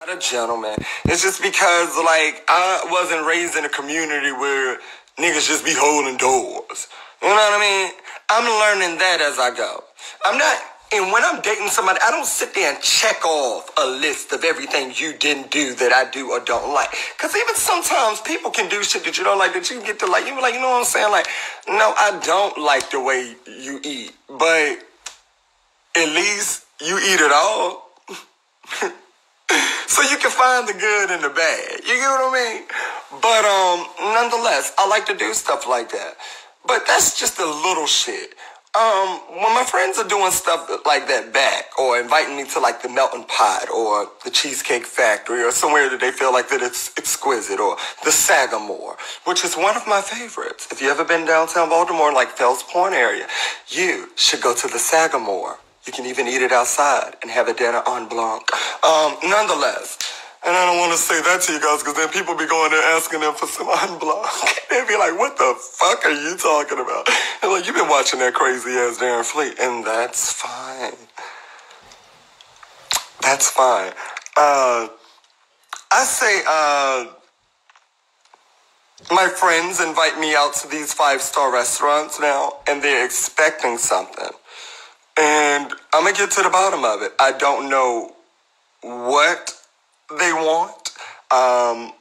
A gentleman. It's just because, like, I wasn't raised in a community where niggas just be holding doors. You know what I mean? I'm learning that as I go. I'm not, and when I'm dating somebody, I don't sit there and check off a list of everything you didn't do that I do or don't like. Because even sometimes people can do shit that you don't like, that you get to like. You be like, you know what I'm saying? Like, no, I don't like the way you eat, but at least you eat it all. So you can find the good in the bad. You get what I mean? But nonetheless, I like to do stuff like that. But that's just a little shit. When my friends are doing stuff like that back, or inviting me to like the Melting Pot or the Cheesecake Factory or somewhere that they feel like that it's exquisite, or the Sagamore, which is one of my favorites. If you ever been downtown Baltimore, like Fells Point area, you should go to the Sagamore. You can even eat it outside and have a dinner en blanc. Nonetheless, and I don't want to say that to you guys because then people be going there asking them for some en blanc. They'd be like, what the fuck are you talking about? And like, you've been watching that crazy ass Darren Fleet, and that's fine. That's fine. I say, my friends invite me out to these 5-star restaurants now, and they're expecting something. And I'm going to get to the bottom of it. I don't know what they want. I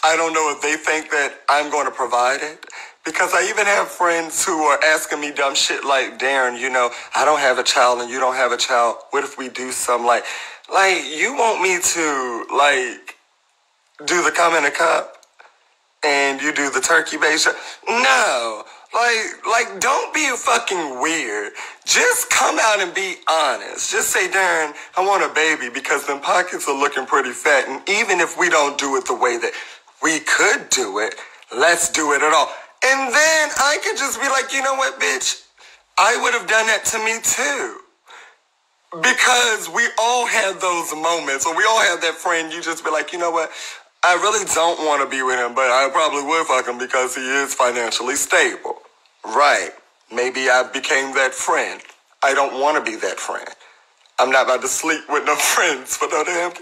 don't know if they think that I'm going to provide it. Because I even have friends who are asking me dumb shit like, Darren, you know, I don't have a child and you don't have a child. What if we do something like you want me to, like, do the come in a cup and you do the turkey base? No. Like, don't be fucking weird. Just come out and be honest. Just say, Darren, I want a baby because them pockets are looking pretty fat. And even if we don't do it the way that we could do it, let's do it at all. And then I could just be like, you know what, bitch? I would have done that to me too. Because we all have those moments, or we all have that friend, you just be like, you know what? I really don't want to be with him, but I probably would fuck him because he is financially stable. Right. Maybe I became that friend. I don't want to be that friend. I'm not about to sleep with no friends for no damn...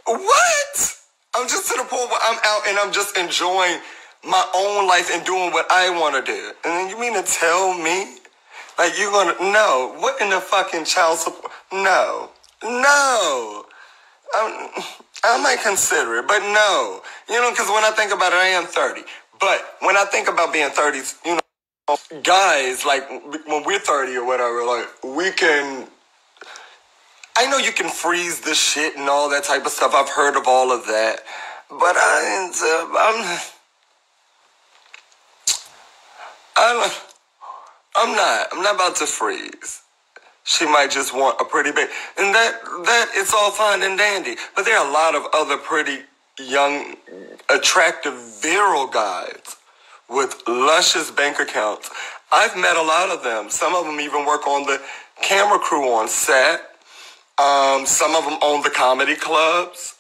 What? I'm just to the point where I'm out and I'm just enjoying my own life and doing what I want to do. And then you mean to tell me? Like, you're going to... No. What in the fucking child support? No. No. I might consider it, but no. You know, because when I think about it, I am 30. But when I think about being 30, you know, guys, like, when we're 30 or whatever, like, we can... I know you can freeze the shit and all that type of stuff. I've heard of all of that. But I'm not about to freeze. She might just want a pretty baby. And that it's all fine and dandy. But there are a lot of other pretty, young, attractive, virile guys with luscious bank accounts. I've met a lot of them. Some of them even work on the camera crew on set. Some of them own the comedy clubs.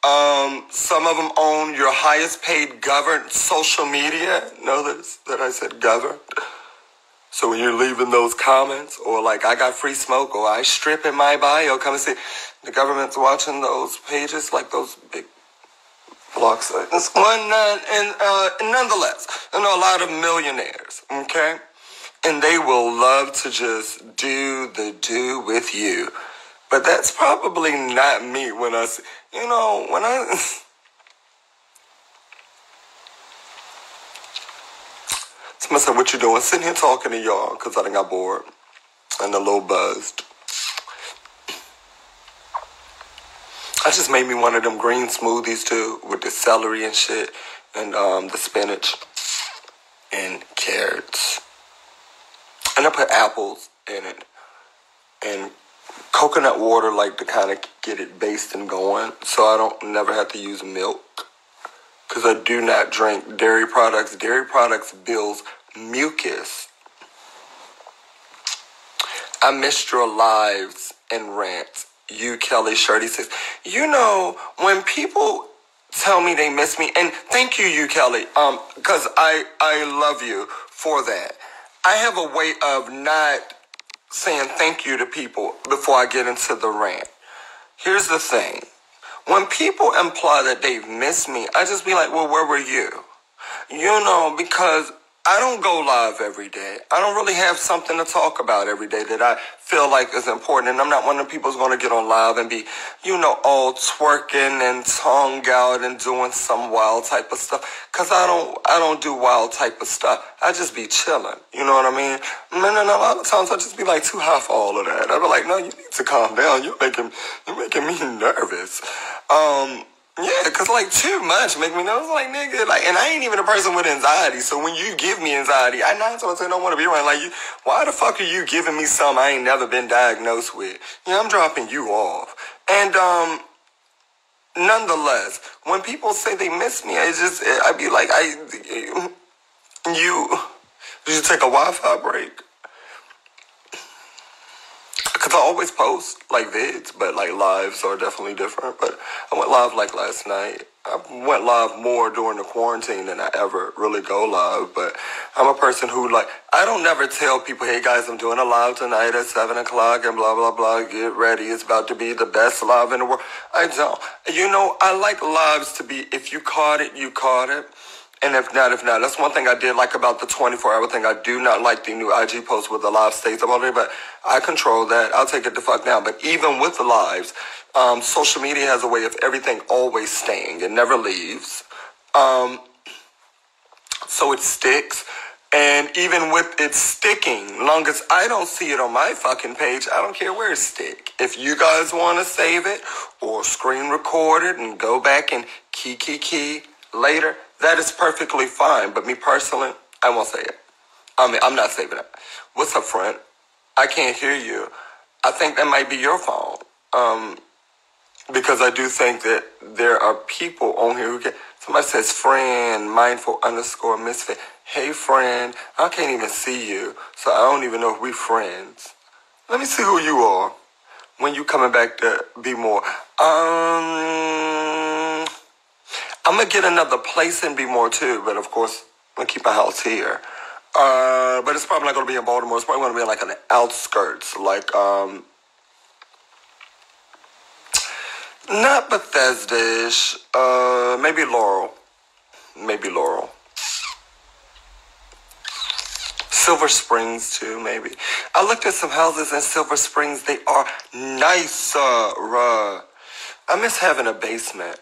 Some of them own your highest paid governed social media. Notice that I said governed. So when you're leaving those comments, or like, I got free smoke, or I strip in my bio, come and see, the government's watching those pages, like those big block sites. And nonetheless, I know a lot of millionaires, okay? And they will love to just do the do with you. But that's probably not me when I, you know, when I... So I said, what you doing? Sitting here talking to y'all because I done got bored and a little buzzed. I just made me one of them green smoothies too, with the celery and shit, and the spinach and carrots. And I put apples in it and coconut water, like, to kind of get it based and going, so I don't never have to use milk. Because I do not drink dairy products. Dairy products builds mucus. I missed your lives and rants. You, Kelly, Shirty says, you know, when people tell me they miss me, and thank you, Kelly, because I love you for that. I have a way of not saying thank you to people before I get into the rant. Here's the thing. When people imply that they've missed me, I just be like, well, where were you? You know, because I don't go live every day. I don't really have something to talk about every day that I feel like is important. And I'm not one of the people who's going to get on live and be, you know, all twerking and tongue out and doing some wild type of stuff. Because I don't do wild type of stuff. I just be chilling. You know what I mean? And then a lot of times I just be like too high for all of that. I be like, no, you need to calm down. You're making me nervous. Yeah, because, like, too much make me nervous. Like, nigga, like, and I ain't even a person with anxiety. So when you give me anxiety, I 9 times out of 10 don't want to be around. Like, you, why the fuck are you giving me something I ain't never been diagnosed with? Yeah, I'm dropping you off. And, nonetheless, when people say they miss me, I be like, did you take a Wi-Fi break? Because I always post, like, vids, but, like, lives are definitely different. But I went live, like, last night. I went live more during the quarantine than I ever really go live. But I'm a person who, like, I don't never tell people, hey, guys, I'm doing a live tonight at 7 o'clock and blah, blah, blah. Get ready. It's about to be the best live in the world. I don't. You know, I like lives to be, if you caught it, you caught it. And if not. That's one thing I did like about the 24-hour thing. I do not like the new IG post with the live states about it, but I control that. I'll take it the fuck down. But even with the lives, social media has a way of everything always staying. It never leaves. So it sticks. And even with it sticking, long as I don't see it on my fucking page, I don't care where it stick. If you guys want to save it or screen record it and go back and key later, that is perfectly fine. But me personally, I won't say it. I mean, I'm not saving it. What's up, friend? I can't hear you. I think that might be your phone. Because I do think that there are people on here who get... Somebody says, friend, mindful_misfit. Hey, friend, I can't even see you, so I don't even know if we friends. Let me see who you are when you coming back to be more. I'm going to get another place in Be More, too. But, of course, I'm going to keep my house here. But it's probably not going to be in Baltimore. It's probably going to be like on the outskirts. Like, not Bethesda-ish. Maybe Laurel. Silver Springs, too, maybe. I looked at some houses in Silver Springs. They are nicer. I miss having a basement.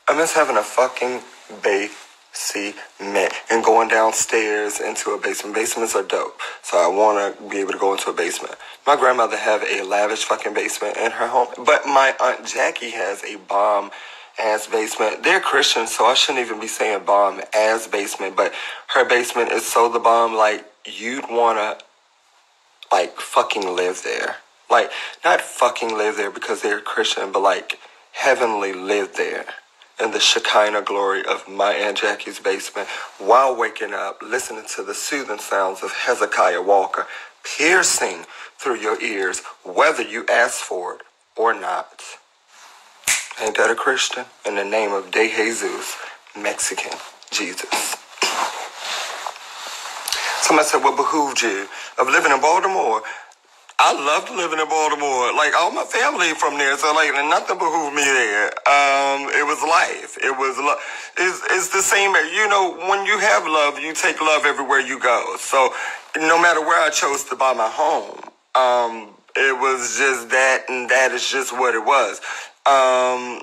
I miss having a fucking basement and going downstairs into a basement. Basements are dope. So I want to be able to go into a basement. My grandmother have a lavish fucking basement in her home. But my Aunt Jackie has a bomb-ass basement. They're Christians, so I shouldn't even be saying bomb-ass basement. But her basement is so the bomb, like, you'd want to, like, fucking live there. Like, not fucking live there because they're Christian, but, like, heavenly live there. In the Shekinah glory of my Aunt Jackie's basement, while waking up, listening to the soothing sounds of Hezekiah Walker, piercing through your ears, whether you ask for it or not. Ain't that a Christian? In the name of De Jesus, Mexican Jesus. Somebody said, what behooved you of living in Baltimore? I loved living in Baltimore. Like, all my family from there, so, like, nothing behooved me there. It was life. It was love. It's the same, you know, when you have love, you take love everywhere you go. So, no matter where I chose to buy my home, it was just that, and that is just what it was. I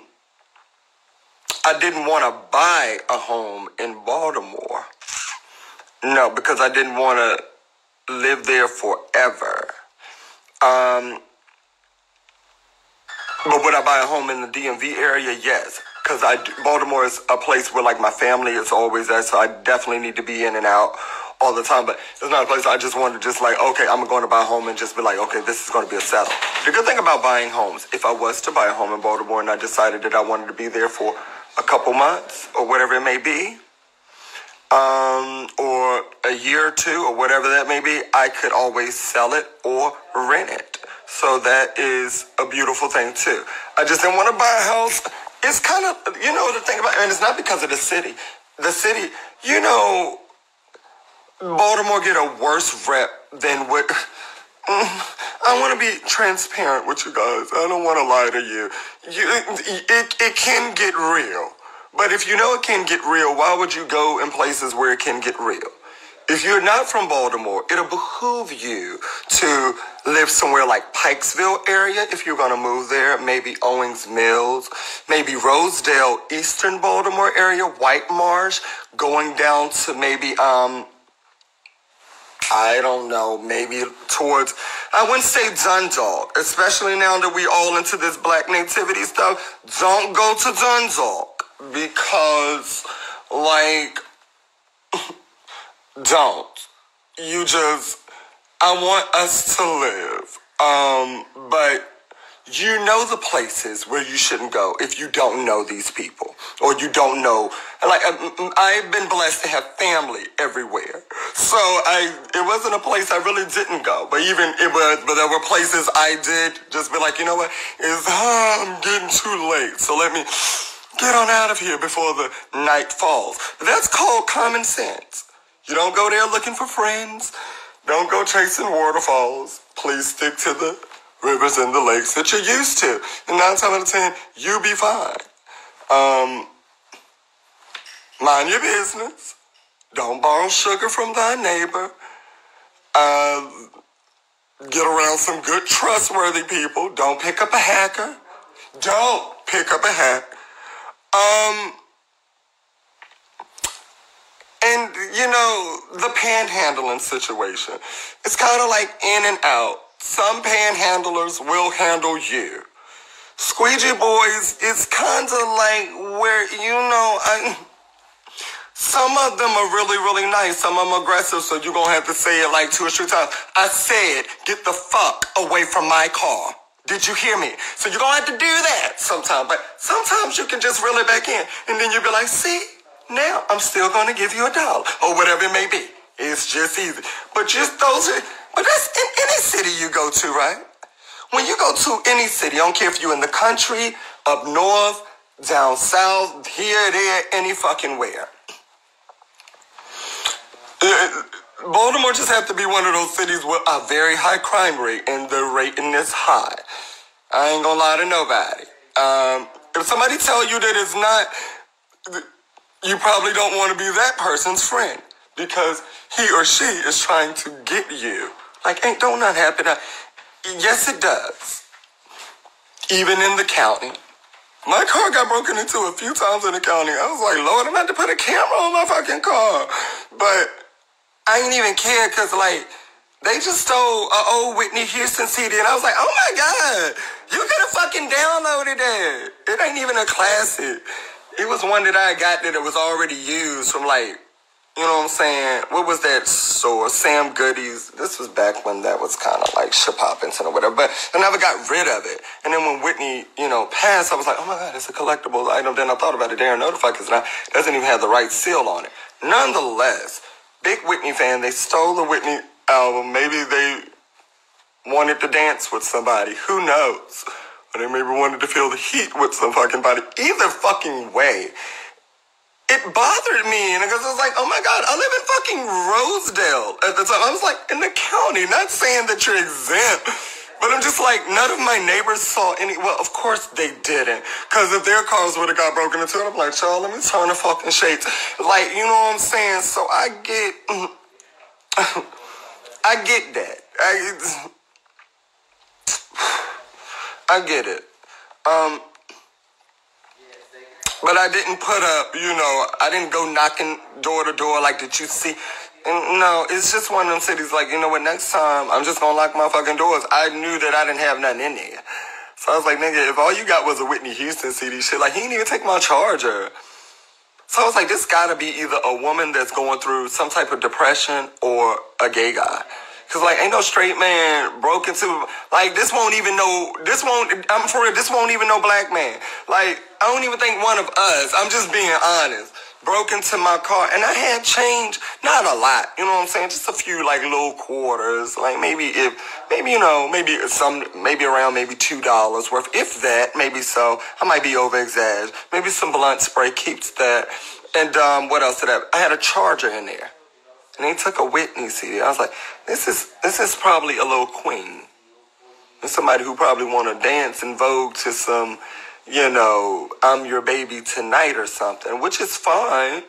didn't want to buy a home in Baltimore. No, because I didn't want to live there forever. But would I buy a home in the DMV area? Yes. Because Baltimore is a place where, like, my family is always at, so I definitely need to be in and out all the time. But it's not a place I just wanted to just, like, okay, I'm going to buy a home and just be like, okay, this is going to be a settle. The good thing about buying homes, if I was to buy a home in Baltimore and I decided that I wanted to be there for a couple months or whatever it may be, or a year or two or whatever that may be, I could always sell it or rent it. So that is a beautiful thing too. I just didn't want to buy a house. It's kind of, you know, the thing about it, and it's not because of the city. The city, you know, Baltimore get a worse rep than what I want to be transparent with you guys. I don't want to lie to you. It can get real. But if you know it can get real, why would you go in places where it can get real? If you're not from Baltimore, it'll behoove you to live somewhere like Pikesville area if you're going to move there, maybe Owings Mills, maybe Rosedale, Eastern Baltimore area, White Marsh, going down to maybe, I don't know, maybe towards, I wouldn't say Dundalk, especially now that we all into this black nativity stuff. Don't go to Dundalk because, like, don't. I want us to live. But you know the places where you shouldn't go if you don't know these people or you don't know. Like, I've been blessed to have family everywhere. So it wasn't a place I really didn't go. But but there were places I did just be like, you know what? I'm getting too late. So let me get on out of here before the night falls. That's called common sense. You don't go there looking for friends. Don't go chasing waterfalls. Please stick to the rivers and the lakes that you're used to. And 9 times out of 10, you'll be fine. Mind your business. Don't borrow sugar from thy neighbor. Get around some good, trustworthy people. Don't pick up a hacker. Don't pick up a hack. And, you know, the panhandling situation, it's kind of like in and out. Some panhandlers will handle you. Squeegee boys is kind of like where, you know, some of them are really, really nice. Some of them aggressive, so you're going to have to say it like 2 or 3 times. I said, get the fuck away from my car. Did you hear me? So you're going to have to do that sometimes. But sometimes you can just reel it back in. And then you'll be like, see? Now, I'm still going to give you $1 or whatever it may be. It's just easy. But that's in any city you go to, right? When you go to any city, I don't care if you're in the country, up north, down south, here, there, any fucking where. Baltimore just have to be one of those cities with a very high crime rate, and the rating is high. I ain't gonna lie to nobody. If somebody tell you that it's not, you probably don't want to be that person's friend because he or she is trying to get you. Like, don't nothing happen. Yes, it does. Even in the county. My car got broken into a few times in the county. I was like, Lord, I'm about to put a camera on my fucking car. But I ain't even care because, like, they just stole an old Whitney Houston CD. And I was like, oh, my God. You could have fucking downloaded that. It ain't even a classic. It was one that I got that it was already used from, like, you know what I'm saying? What was that store? Sam Goody's. This was back when that was kind of like Ship Hoppington or whatever. But I never got rid of it. And then when Whitney, passed, I was like, oh my God, it's a collectible item. Then I thought about it. Darren notified because it doesn't even have the right seal on it. Nonetheless, big Whitney fan. They stole the Whitney album. Maybe they wanted to dance with somebody. Who knows? Or they maybe wanted to feel the heat with some fucking body. Either fucking way. It bothered me, and because I was like, oh my God, I live in fucking Rosedale at the time. I was like, in the county, not saying that you're exempt, but I'm just like, none of my neighbors saw any, well, of course they didn't, because if their cars would have got broken into, I'm like, child, let me turn the fucking shades. Like, you know what I'm saying? So I get that. I get it. But I didn't put up, I didn't go knocking door to door like, did you see? And no, it's just one of them cities like, you know what, next time I'm just going to lock my fucking doors. I knew that I didn't have nothing in there. So I was like, nigga, if all you got was a Whitney Houston CD shit, like, he didn't even take my charger. So I was like, this gotta be either a woman that's going through some type of depression or a gay guy. Cause like, ain't no straight man broke into, like, this won't even know black man. Like, I don't even think one of us, I'm just being honest, broke into my car and I had change, not a lot, you know what I'm saying? Just a few like little quarters, like maybe around maybe $2 worth, if that, maybe so. I might be over exaggerating. Maybe some blunt spray keeps that. And what else did I have? I had a charger in there. And they took a Whitney CD. I was like, this is probably a little queen. It's somebody who probably want to dance in Vogue to some, I'm Your Baby Tonight or something, which is fine,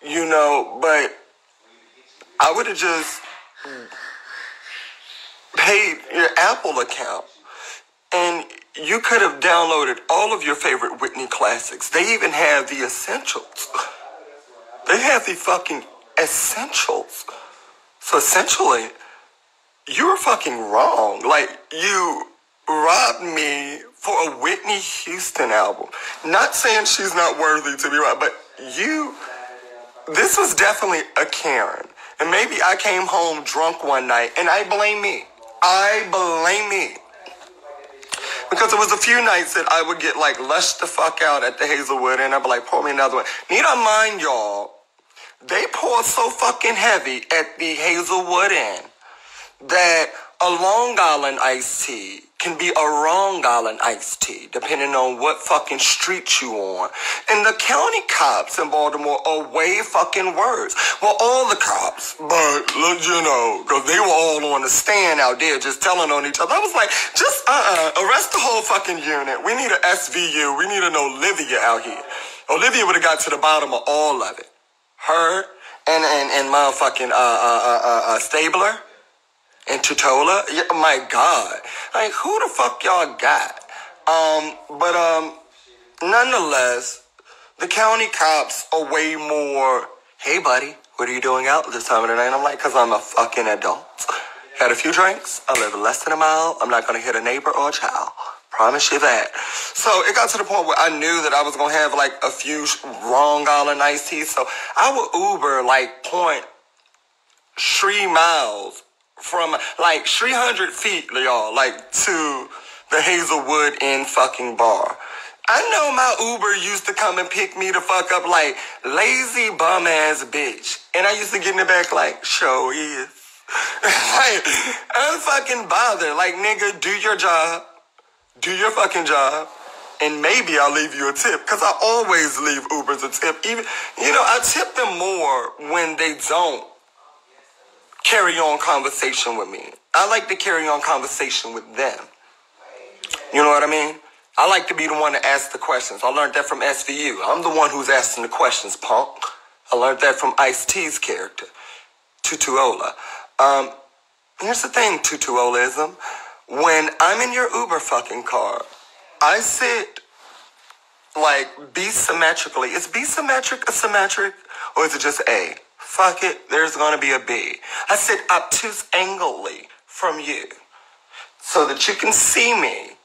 but I would have just paid your Apple account and you could have downloaded all of your favorite Whitney classics. They even have the essentials. They have the fucking essentials. So essentially, you were fucking wrong. Like, you robbed me for a Whitney Houston album. Not saying she's not worthy to be robbed, but this was definitely a Karen. And maybe I came home drunk one night, and I blame me. Because it was a few nights that I would get, like, lushed the fuck out at the Hazelwood, and I'd be like, pour me another one. Need I mind y'all, they pour so fucking heavy at the Hazelwood Inn that a Long Island iced tea can be a wrong Island iced tea, depending on what fucking street you on. And the county cops in Baltimore are way fucking worse. Well, all the cops, but, because they were all on the stand out there just telling on each other. I was like, just, arrest the whole fucking unit. We need an SVU. We need an Olivia out here. Olivia would have got to the bottom of all of it. Her and motherfucking, Stabler. And Tutola, yeah, my God, like who the fuck y'all got? Nonetheless, the county cops are way more. Hey, buddy, what are you doing out this time of the night? And I'm like, cause I'm a fucking adult. Had a few drinks. I live less than a mile. I'm not gonna hit a neighbor or a child. Promise you that. So it got to the point where I knew that I was gonna have like a few Long Island iced teas. So I would Uber like 0.3 miles. From like 300 feet, y'all, like to the Hazelwood Inn fucking bar. I know my Uber used to come and pick me the fuck up like lazy bum ass bitch. And I used to get in the back like, show is. Like, I'm fucking bothered. Like, nigga, do your job. Do your fucking job. And maybe I'll leave you a tip. Because I always leave Ubers a tip. Even, I tip them more when they don't carry on conversation with me. I like to carry on conversation with them. You know what I mean? I like to be the one to ask the questions. I learned that from SVU. I'm the one who's asking the questions, punk. I learned that from Ice-T's character, Tutuola. Here's the thing, Tutuolism. When I'm in your Uber fucking car, I sit like B-symmetrically. Is B symmetric a symmetric? Or is it just A? Fuck it, there's gonna be a B. I sit obtuse angly from you so that you can see me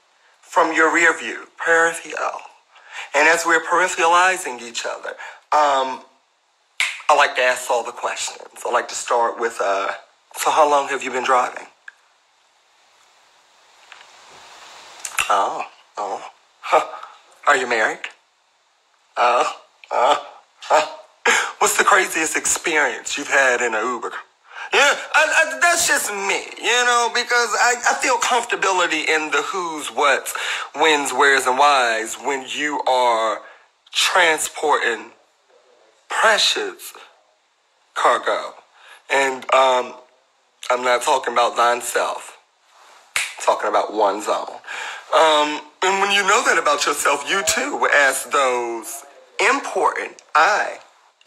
from your rear view, peripheral. And as we're peripheralizing each other, I like to ask all the questions. I like to start with, so how long have you been driving? Are you married? What's the craziest experience you've had in an Uber? Yeah, that's just me, because I feel comfortability in the who's, what's, when's, where's, and why's when you are transporting precious cargo. And I'm not talking about thine self. I'm talking about one's own. And when you know that about yourself, you too will ask those important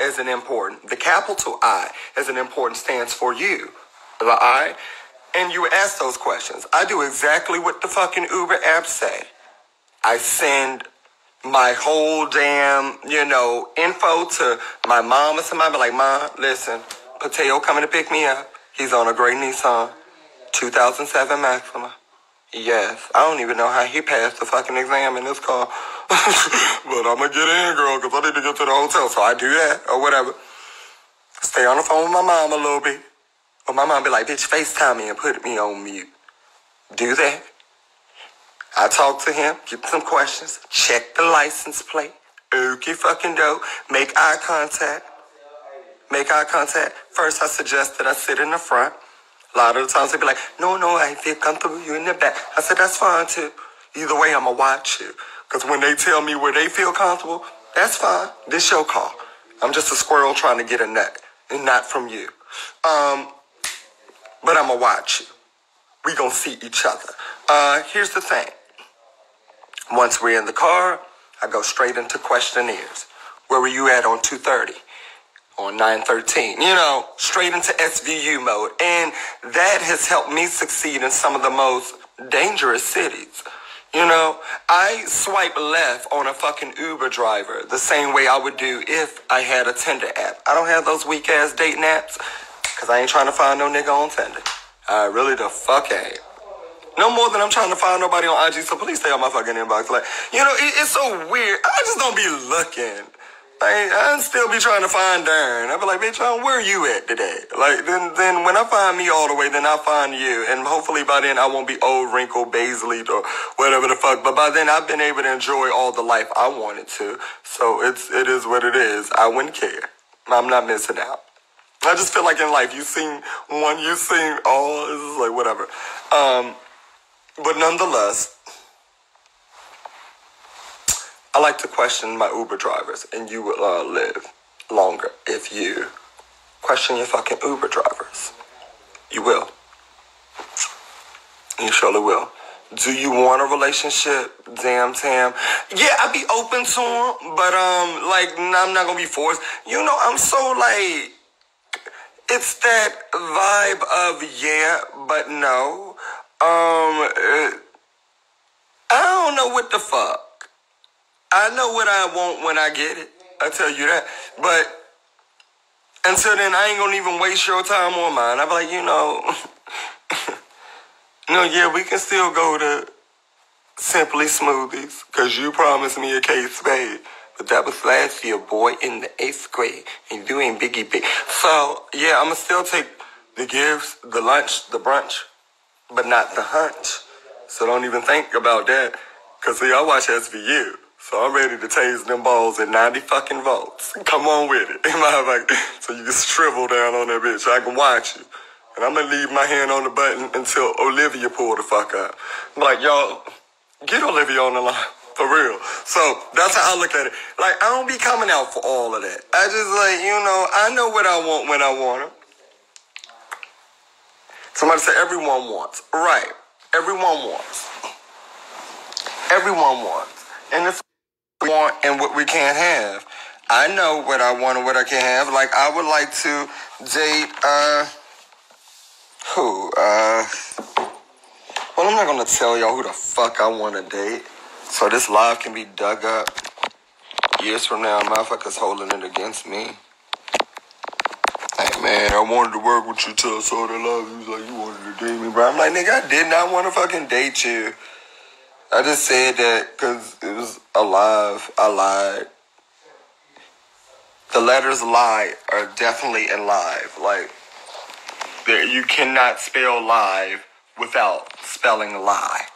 as an important. The capital I as an important stands for you. The I. And you ask those questions. I do exactly what the fucking Uber apps say. I send my whole damn, info to my mom or somebody. Like, Mom, listen, Pateo coming to pick me up. He's on a gray Nissan, 2007 Maxima. Yes, I don't even know how he passed the fucking exam in this car. But I'm gonna get in, girl, because I need to get to the hotel. So I do that, or whatever. Stay on the phone with my mom a little bit. Or my mom be like, bitch, FaceTime me and put me on mute. Do that. I talk to him, get some questions, check the license plate. Okay, fucking dope. Make eye contact. First, I suggest that I sit in the front. A lot of the times they be like, no, I feel comfortable, you in the back. I said, that's fine too. Either way, I'm going to watch you. Because when they tell me where they feel comfortable, that's fine. This your call. I'm just a squirrel trying to get a nut, and not from you. But I'm going to watch you. We going to see each other. Here's the thing. Once we're in the car, I go straight into questionnaires. Where were you at on 2:30? On 9:13? You know, straight into SVU mode. And that has helped me succeed in some of the most dangerous cities. You know, I swipe left on a fucking Uber driver the same way I would do if I had a Tinder app. I don't have those weak-ass dating apps because I ain't trying to find no nigga on Tinder. I really the fuck ain't. No more than I'm trying to find nobody on IG, so please stay on my fucking inbox. Like, you know, it's so weird. I just don't be looking. Like, I still be trying to find Darren. I be like, bitch, where are you at today? Like, then when I find me all the way, then I'll find you. And hopefully by then I won't be old, wrinkled, Baisleyed, or whatever the fuck. But by then I've been able to enjoy all the life I wanted to. So it is what it is. I wouldn't care. I'm not missing out. I just feel like in life, you seen one, you seen all. It's just like, whatever. But nonetheless, I like to question my Uber drivers, and you will live longer if you question your fucking Uber drivers. You will. You surely will. Do you want a relationship? Damn, Tam. Yeah, I'd be open to them, but like, I'm not gonna be forced. You know, I'm so like, it's that vibe of yeah, but no. I don't know what the fuck. I know what I want when I get it. I tell you that. But until then, I ain't gonna even waste your time or mine. I'll be like, you know, no, yeah, we can still go to Simply Smoothies, because you promised me a case spade. But that was last year, boy, in the 8th grade. And you ain't biggie big. So, yeah, I'm gonna still take the gifts, the lunch, the brunch, but not the hunch. So don't even think about that. Because, see, I watch SVU. So I'm ready to tase them balls at 90 fucking volts. Come on with it. So you can shrivel down on that bitch. I can watch you. And I'm going to leave my hand on the button until Olivia pull the fuck up. I'm like, y'all, get Olivia on the line. For real. So that's how I look at it. Like, I don't be coming out for all of that. I just like, you know, I know what I want when I want it. Somebody said everyone wants. Right. Everyone wants. Everyone wants. And it's want and what we can't have. I know what I want and what I can't have. Like, I would like to date, well, I'm not going to tell y'all who the fuck I want to date. So this live can be dug up years from now. Motherfuckers holding it against me. Hey, man, I wanted to work with you till I saw the love. He was like, you wanted to date me, bro. I'm like, nigga, I did not want to fucking date you. I just said that because it was alive. I lied. The letters lie are definitely in live. Like, you cannot spell live without spelling lie.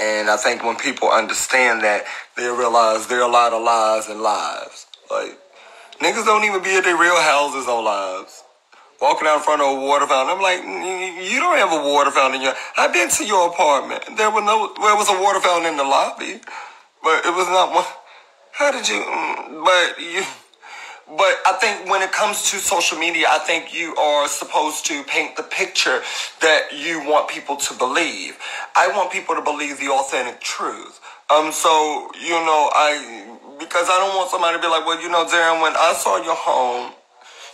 And I think when people understand that, they realize there are a lot of lies and lives. Like, niggas don't even be at their real houses on lives. Walking out in front of a water fountain. I'm like, you don't have a water fountain in your... I've been to your apartment. There was a water fountain in the lobby. But it was not one... How did you... But I think when it comes to social media, I think you are supposed to paint the picture that you want people to believe. I want people to believe the authentic truth. So, you know, because I don't want somebody to be like, well, you know, Darren, when I saw your home,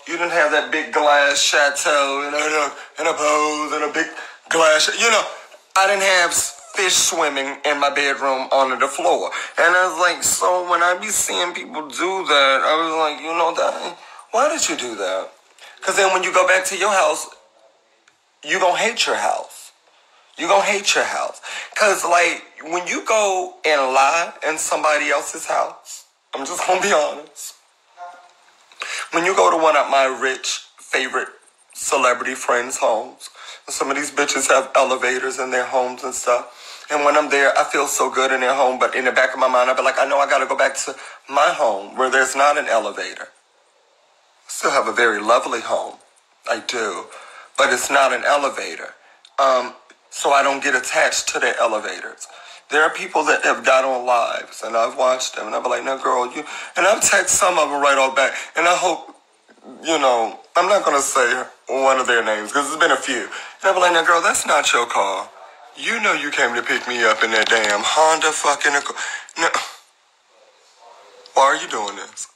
you didn't have that big glass chateau and a pose and a big glass. You know, I didn't have fish swimming in my bedroom under the floor. And I was like, so when I be seeing people do that, I was like, you know, that, why did you do that? Because then when you go back to your house, you gonna hate your house. You gonna hate your house. Because, like, when you go and lie in somebody else's house, I'm just gonna be honest. When you go to one of my rich, favorite celebrity friends' homes, and some of these bitches have elevators in their homes and stuff, and when I'm there, I feel so good in their home, but in the back of my mind, I be like, I know I gotta go back to my home where there's not an elevator. I still have a very lovely home. I do. But it's not an elevator. So I don't get attached to the elevators. There are people that have got on lives, and I've watched them, and I'll be like, no, girl, you... And I've texted some of them right off back, and I hope, you know, I'm not going to say one of their names because there's been a few. And I'll be like, now, girl, that's not your car. You know you came to pick me up in that damn Honda fucking... No. Why are you doing this?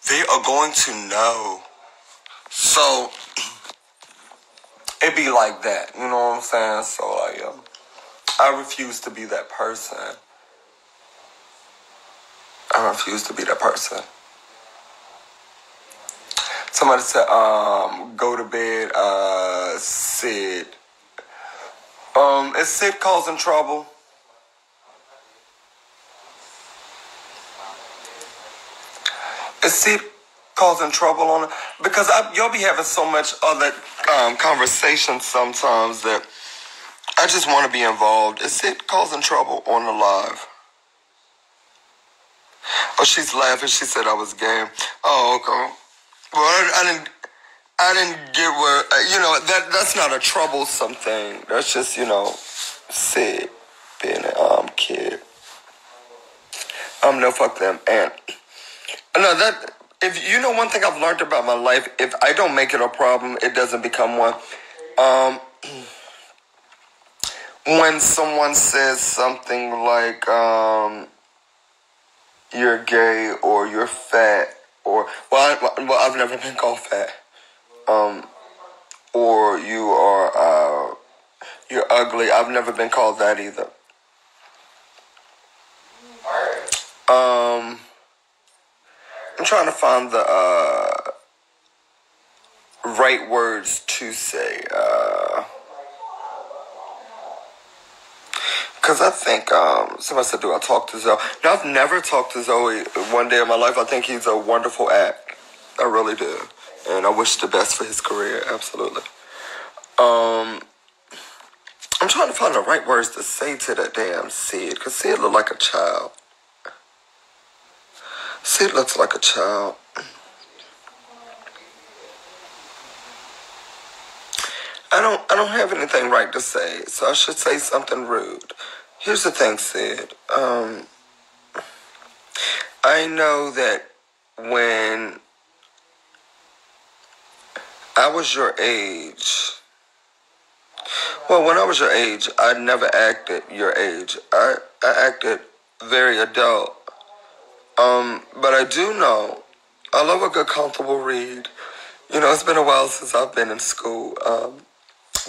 They are going to know. So, it be like that. You know what I'm saying? So, I refuse to be that person. I refuse to be that person. Somebody said, go to bed, Sid. Is Sid causing trouble? Is Sid causing trouble on it? Because y'all be having so much other conversations sometimes that I just want to be involved. Is Sid causing trouble on the live? Oh, she's laughing. She said I was gay. Oh, okay. Well, I didn't get where, that's not a troublesome thing. That's just, Sid being a kid. No, fuck them. And, no, if you know one thing I've learned about my life, if I don't make it a problem, it doesn't become one. When someone says something like, you're gay or you're fat, or, I've never been called fat. Or you're ugly. I've never been called that either. I'm trying to find the right words to say. Because I think, somebody said, do I talk to Zoe? No, I've never talked to Zoe one day in my life. I think he's a wonderful act. I really do. And I wish the best for his career, absolutely. I'm trying to find the right words to say to that damn Sid, because Sid look like a child. Sid looks like a child. I don't have anything right to say, so I should say something rude. Here's the thing, Sid. I know that when I was your age, when I was your age, I never acted your age. I acted very adult. But I do know, I love a good, comfortable read. It's been a while since I've been in school,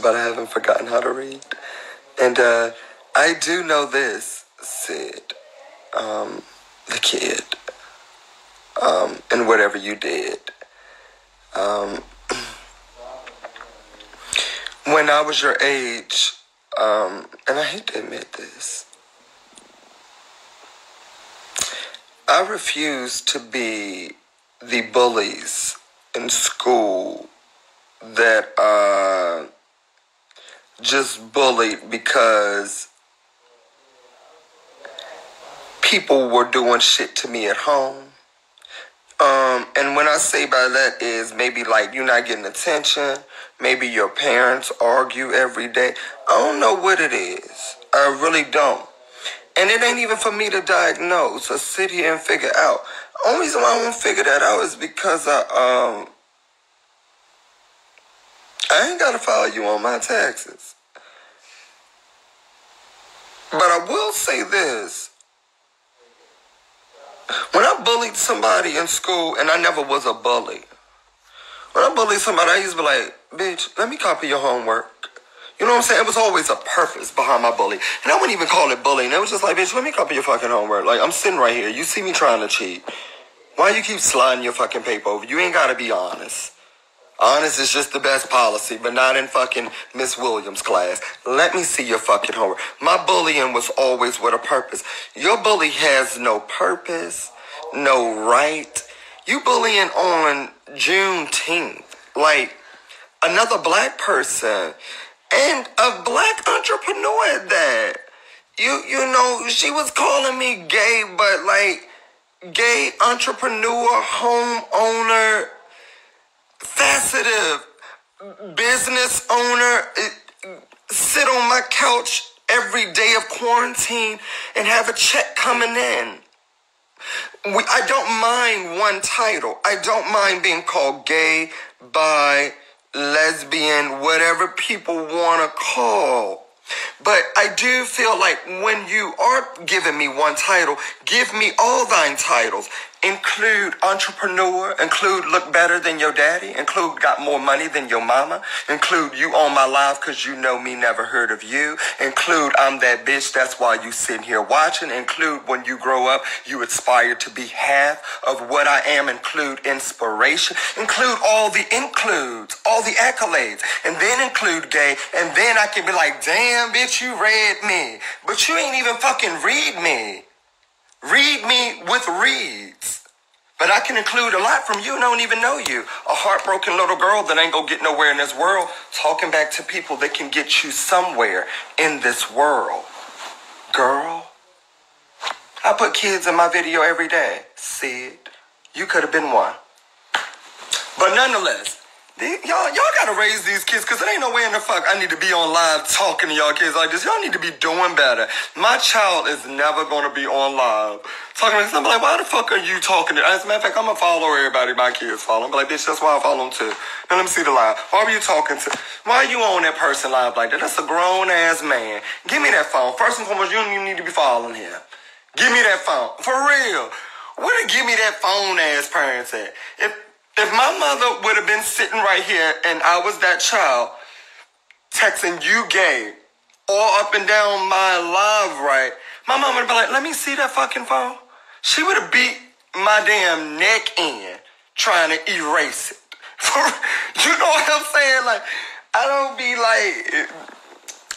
but I haven't forgotten how to read. And I do know this, Sid, the kid, and whatever you did. When I was your age, and I hate to admit this, I refused to be the bullies in school that just bullied because people were doing shit to me at home. And when I say by that is maybe like you're not getting attention, maybe your parents argue every day. I don't know what it is. I really don't. And it ain't even for me to diagnose or sit here and figure out. The only reason why I won't figure that out is because I ain't got to file you on my taxes. But I will say this. When I bullied somebody in school, and I never was a bully. When I bullied somebody, I used to be like, bitch, let me copy your homework. You know what I'm saying? It was always a purpose behind my bullying. And I wouldn't even call it bullying. It was just like, bitch, let me copy your fucking homework. Like, I'm sitting right here. You see me trying to cheat. Why you keep sliding your fucking paper over? You ain't got to be honest. Honest is just the best policy, but not in fucking Miss Williams' class. Let me see your fucking homework. My bullying was always with a purpose. Your bully has no purpose, no right. You bullying on Juneteenth. Like, another black person and a black entrepreneur at that. She was calling me gay, but like, gay entrepreneur, homeowner, faceted business owner, sit on my couch every day of quarantine and have a check coming in. I don't mind one title. I don't mind being called gay, bi, lesbian, whatever people want to call. But I do feel like when you are giving me one title, give me all thine titles. Include entrepreneur, include look better than your daddy, include got more money than your mama, include you on my live because you know me, never heard of you, include I'm that bitch, that's why you sitting here watching, include when you grow up, you aspire to be half of what I am, include inspiration, include all the includes, all the accolades, and then include gay, and then I can be like, damn bitch, you read me, but you ain't even fucking read me. Read me with reads. But I can include a lot from you and I don't even know you. A heartbroken little girl that ain't gonna get nowhere in this world talking back to people that can get you somewhere in this world. Girl, I put kids in my video every day. Sid, you could have been one. But nonetheless, y'all gotta raise these kids because there ain't no way in the fuck I need to be on live talking to y'all kids like this. Y'all need to be doing better. My child is never gonna be on live talking to somebody like, why the fuck are you talking to? As a matter of fact, I'm gonna follow everybody my kids follow. I'm like, bitch, that's why I follow them too. Now let me see the live. Why are you talking to? Why are you on that person live like that? That's a grown ass man. Give me that phone. First and foremost, you don't even need to be following him. Give me that phone. For real. Where to give me that phone ass parents at? If my mother would have been sitting right here and I was that child texting you gay all up and down my live, right? My mom would have been like, let me see that fucking phone. She would have beat my damn neck in trying to erase it. You know what I'm saying? Like, I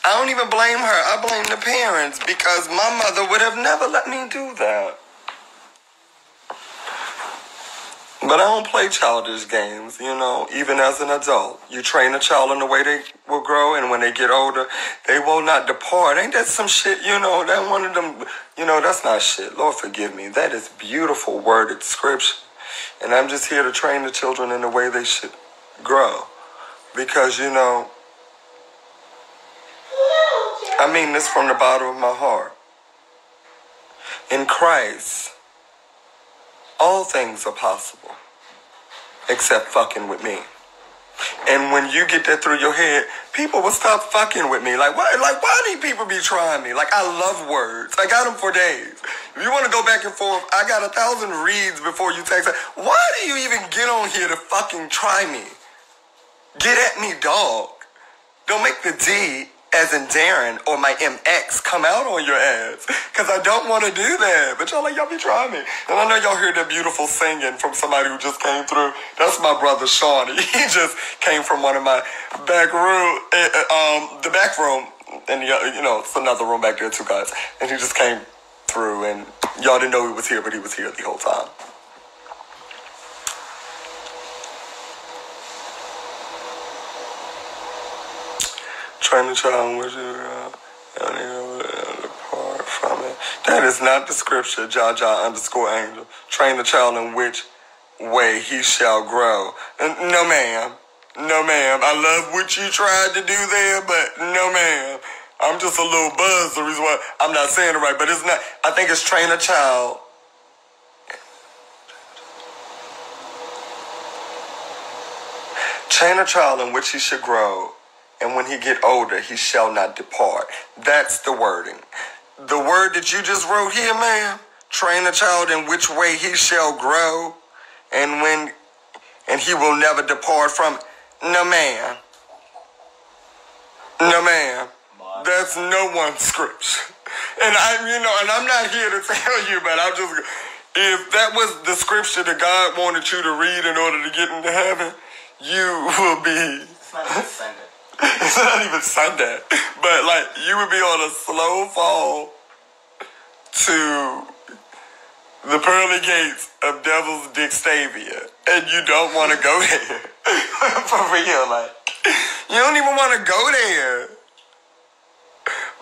don't even blame her. I blame the parents because my mother would have never let me do that. But I don't play childish games, you know, even as an adult. You train a child in the way they will grow, and when they get older, they will not depart. Ain't that some shit, you know, that one of them, you know, that's not shit. Lord forgive me. That is beautiful worded scripture. And I'm just here to train the children in the way they should grow. Because, you know, I mean this from the bottom of my heart. In Christ, all things are possible, except fucking with me. And when you get that through your head, people will stop fucking with me. Like, why do people be trying me? Like, I love words. I got them for days. If you want to go back and forth, I got 1,000 reads before you text it. Why do you even get on here to fucking try me? Get at me, dog. Don't make the D as in Darren or my MX come out on your ass. Because I don't want to do that. But y'all be trying me. And I know y'all heard that beautiful singing from somebody who just came through. That's my brother, Shawnee. He just came from one of my back room, the back room. And, you know, it's another room back there too, guys. And he just came through. And y'all didn't know he was here, but he was here the whole time. Train the child with you, depart from it. That is not the scripture, Jaja_angel. Train the child in which way he shall grow. No, ma'am. No, ma'am. I love what you tried to do there, but no, ma'am. I'm just a little buzzed. The reason why I'm not saying it right, but it's not. I think it's train a child. Train a child in which he should grow. And when he get older, he shall not depart. That's the wording. The word that you just wrote here, ma'am, train a child in which way he shall grow, and he will never depart from. No, ma'am. No, ma'am. That's no one's scripture. And I'm not here to tell you, but if that was the scripture that God wanted you to read in order to get into heaven, you will be. It's not even Sunday. It's not even Sunday, but like you would be on a slow fall to the pearly gates of Devil's Dickstavia, and you don't want to go there. For real, like you don't even want to go there.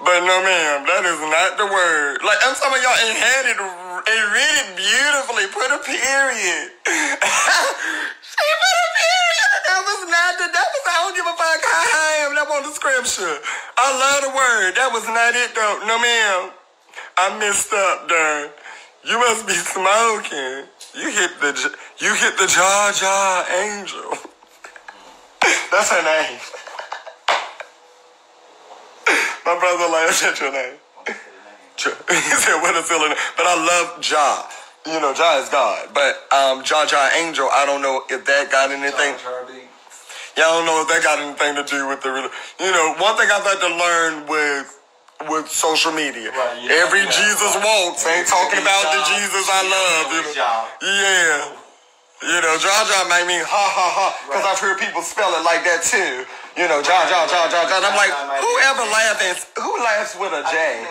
But no, ma'am, that is not the word. Like I'm talking about y'all had it and read it beautifully. Put a period. She put a period. I don't give a fuck how I am. That was the scripture. I love the word. That was not it, though. No, ma'am. I messed up, Darren. You must be smoking. You hit the Jaja angel. That's her name. My brother laughs at your name. He said, what a silly name. But I love Ja. You know, Ja is God. But Ja Angel, I don't know if that got anything. Yeah, I don't know if that got anything to do with the... You know, one thing I've had to learn with social media. Right, yeah, every Jesus walks ain't talking about the Jesus I love. You know? Yeah. You know, Ja made me ha ha ha. Because I've heard people spell it like that too. You know, Ja. And I'm like, who laughs with a J?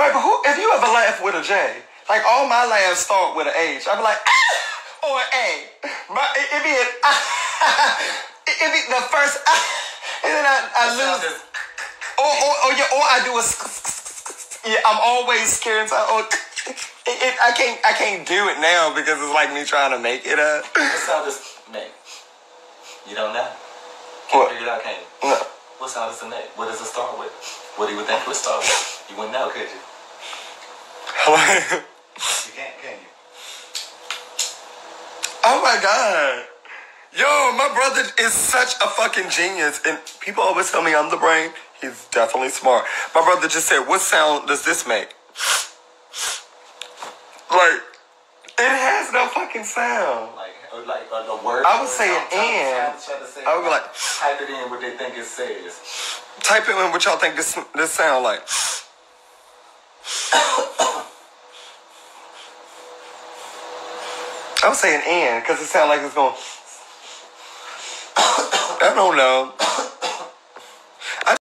Right, but if you ever laugh with a J, like all my laughs start with an H. I'm like, ah, or an A. It be an it be the first and then I lose. Or I do a yeah. I'm always scared. So, I can't do it now because it's like me trying to make it up. What sound does make? You don't know. Can't figure it out, can you? No. What sound does it make? What does it start with? What do you think it would start with? You wouldn't know, could you? You can't, can you? Oh my God. Yo, my brother is such a fucking genius. And people always tell me I'm the brain. He's definitely smart. My brother just said, what sound does this make? Like, it has no fucking sound. Like a word. I would say an N. I would be like, type it in what they think it says. Type it in what y'all think this sound like. I would say an N because it sounds like it's going. I don't know.